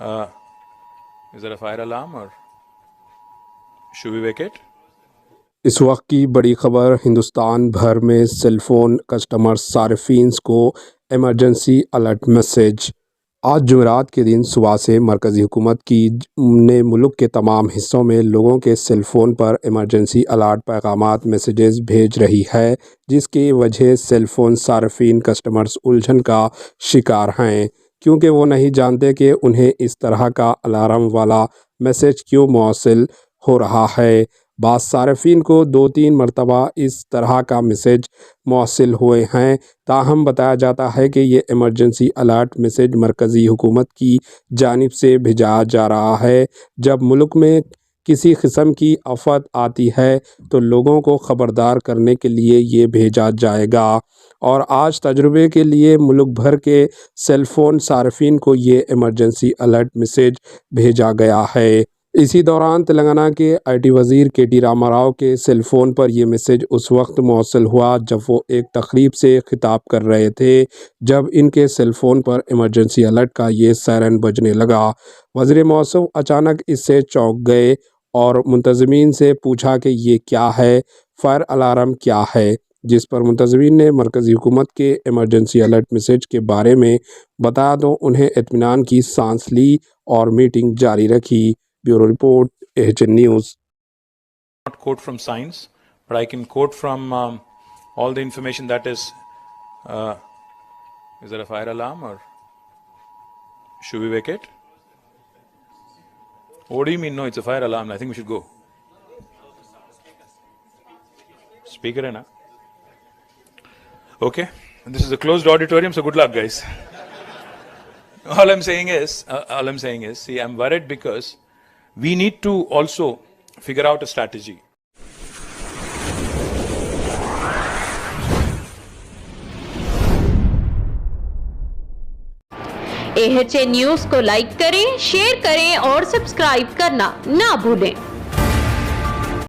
Is there a fire alarm or should we vacate? इस वक्त की बड़ी खबर। हिंदुस्तान भर में सेलफोन कस्टमर सार्फिन को इमरजेंसी अलर्ट मैसेज। आज जुमेरात के दिन सुबह से मरकज़ी हुकूमत की ने मुल्क के तमाम हिस्सों में लोगों के सेलफोन पर इमरजेंसी अलर्ट पैगामात मैसेजेस भेज रही है, जिसकी वजह सेलफोन सार्फिन कस्टमर्स उलझन का शिकार हैं, क्योंकि वो नहीं जानते कि उन्हें इस तरह का अलार्म वाला मैसेज क्यों मौसूल हो रहा है। बाज़ सार्फिन को 2-3 मरतबा इस तरह का मैसेज मौसूल हुए हैं, ताहम बताया जाता है कि ये इमरजेंसी अलर्ट मैसेज मरकज़ी हुकूमत की जानिब से भेजा जा रहा है। जब मुल्क में किसी किस्म की आफत आती है तो लोगों को ख़बरदार करने के लिए ये भेजा जाएगा, और आज तजुर्बे के लिए मुल्क भर के सेलफोन सार्फिन को ये इमरजेंसी अलर्ट मैसेज भेजा गया है। इसी दौरान तेलंगाना के IT वज़ीर KT के सेलफोन पर यह मैसेज उस वक्त मौसूल हुआ जब वो एक तकरीब से खिताब कर रहे थे, जब इनके सेलफोन पर इमरजेंसी अलर्ट का ये सायरन बजने लगा। वज़ीर मौसूफ अचानक इससे चौंक गए और मुंतज़मीन से पूछा कि ये क्या है, फायर अलार्म क्या है, जिस पर मुंतज़मीन ने मरकज़ी हुकूमत के इमरजेंसी अलर्ट मैसेज के बारे में बताया तो उन्हें इत्मीनान की सांस ली और मीटिंग जारी रखी। Bureau report, AHN news. Not quote from science, but I can quote from all the information that is there a fire alarm or should we vacate? What do you mean? No, it's a fire alarm. I think we should go. Speaker hai na? Okay. This is a closed auditorium, so good luck, guys. All I'm saying is, see, I'm worried because we need to also figure out a strategy. AHN news को like करें, share करें और subscribe करना ना भूलें।